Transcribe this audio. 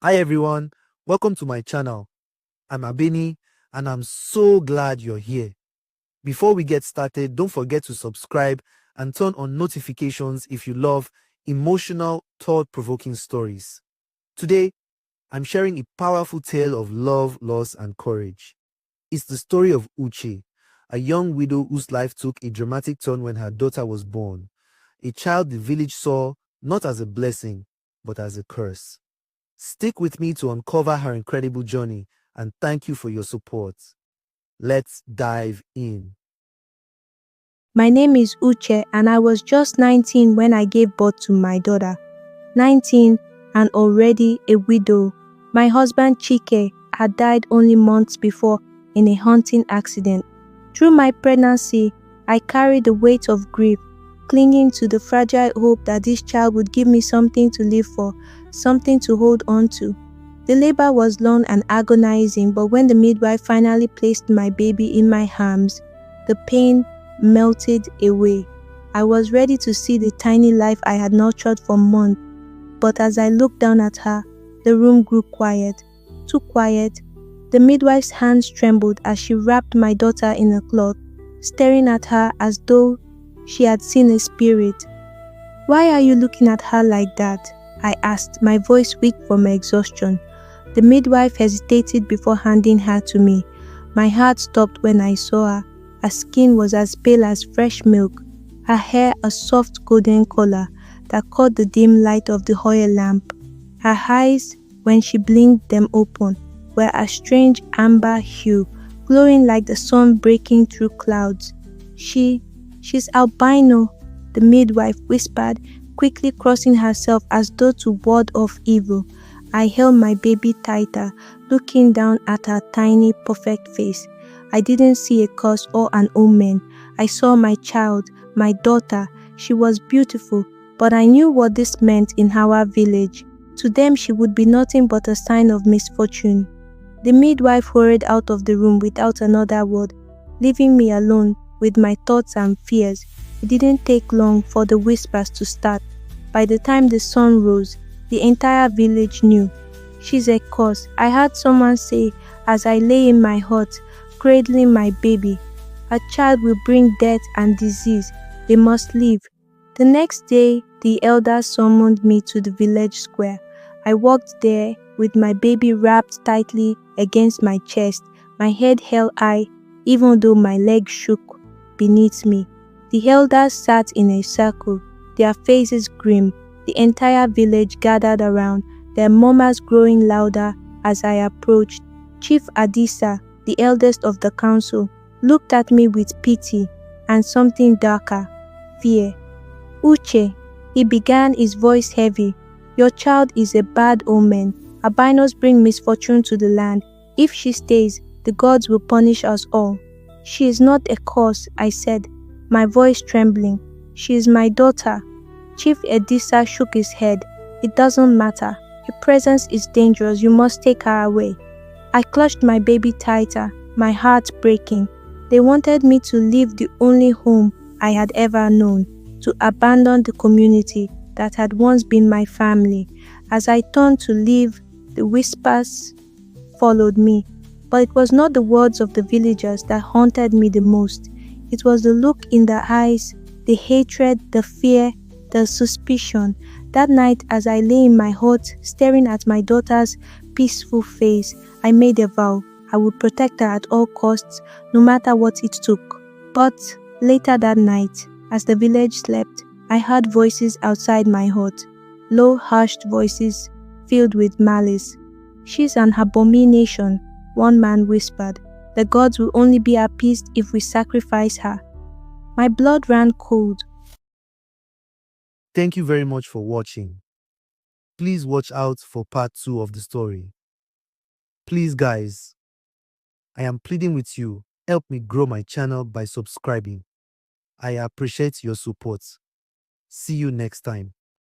Hi everyone, welcome to my channel. I'm Abenni and I'm so glad you're here. Before we get started, don't forget to subscribe and turn on notifications if you love emotional, thought-provoking stories. Today, I'm sharing a powerful tale of love, loss, and courage. It's the story of Uche, a young widow whose life took a dramatic turn when her daughter was born, a child the village saw not as a blessing, but as a curse. Stick with me to uncover her incredible journey and thank you for your support. Let's dive in. My name is Uche and I was just 19 when I gave birth to my daughter. 19 and already a widow. My husband Chike had died only months before in a hunting accident. Through my pregnancy, I carried the weight of grief, clinging to the fragile hope that this child would give me something to live for, something to hold on to. The labor was long and agonizing, but when the midwife finally placed my baby in my arms, the pain melted away. I was ready to see the tiny life I had nurtured for months, but as I looked down at her, the room grew quiet, too quiet. The midwife's hands trembled as she wrapped my daughter in a cloth, staring at her as though she had seen a spirit. "Why are you looking at her like that?" I asked, my voice weak from exhaustion. The midwife hesitated before handing her to me. My heart stopped when I saw her. Her skin was as pale as fresh milk, her hair a soft golden color that caught the dim light of the oil lamp. Her eyes, when she blinked them open, were a strange amber hue, glowing like the sun breaking through clouds. She's albino," the midwife whispered, quickly crossing herself as though to ward off evil. I held my baby tighter, looking down at her tiny, perfect face. I didn't see a curse or an omen. I saw my child, my daughter. She was beautiful, but I knew what this meant in our village. To them, she would be nothing but a sign of misfortune. The midwife hurried out of the room without another word, leaving me alone with my thoughts and fears. It didn't take long for the whispers to start. By the time the sun rose, the entire village knew. "She's a curse," I heard someone say as I lay in my hut, cradling my baby. "A child will bring death and disease. They must leave." The next day, the elders summoned me to the village square. I walked there with my baby wrapped tightly against my chest, my head held high, even though my legs shook beneath me. The elders sat in a circle, their faces grim. The entire village gathered around, their murmurs growing louder as I approached. Chief Adisa, the eldest of the council, looked at me with pity and something darker, fear. "Uche," he began, his voice heavy, "your child is a bad omen. Albinos bring misfortune to the land. If she stays, the gods will punish us all." "She is not a curse," I said, my voice trembling. "She is my daughter." Chief Edisa shook his head. "It doesn't matter. Your presence is dangerous. You must take her away." I clutched my baby tighter, my heart breaking. They wanted me to leave the only home I had ever known, to abandon the community that had once been my family. As I turned to leave, the whispers followed me. But it was not the words of the villagers that haunted me the most. It was the look in their eyes, the hatred, the fear, the suspicion. That night, as I lay in my hut, staring at my daughter's peaceful face, I made a vow. I would protect her at all costs, no matter what it took. But later that night, as the village slept, I heard voices outside my hut, low, hushed voices filled with malice. "She's an abomination," one man whispered. "The gods will only be appeased if we sacrifice her." My blood ran cold. Thank you very much for watching. Please watch out for part 2 of the story. Please guys, I am pleading with you, help me grow my channel by subscribing. I appreciate your support. See you next time.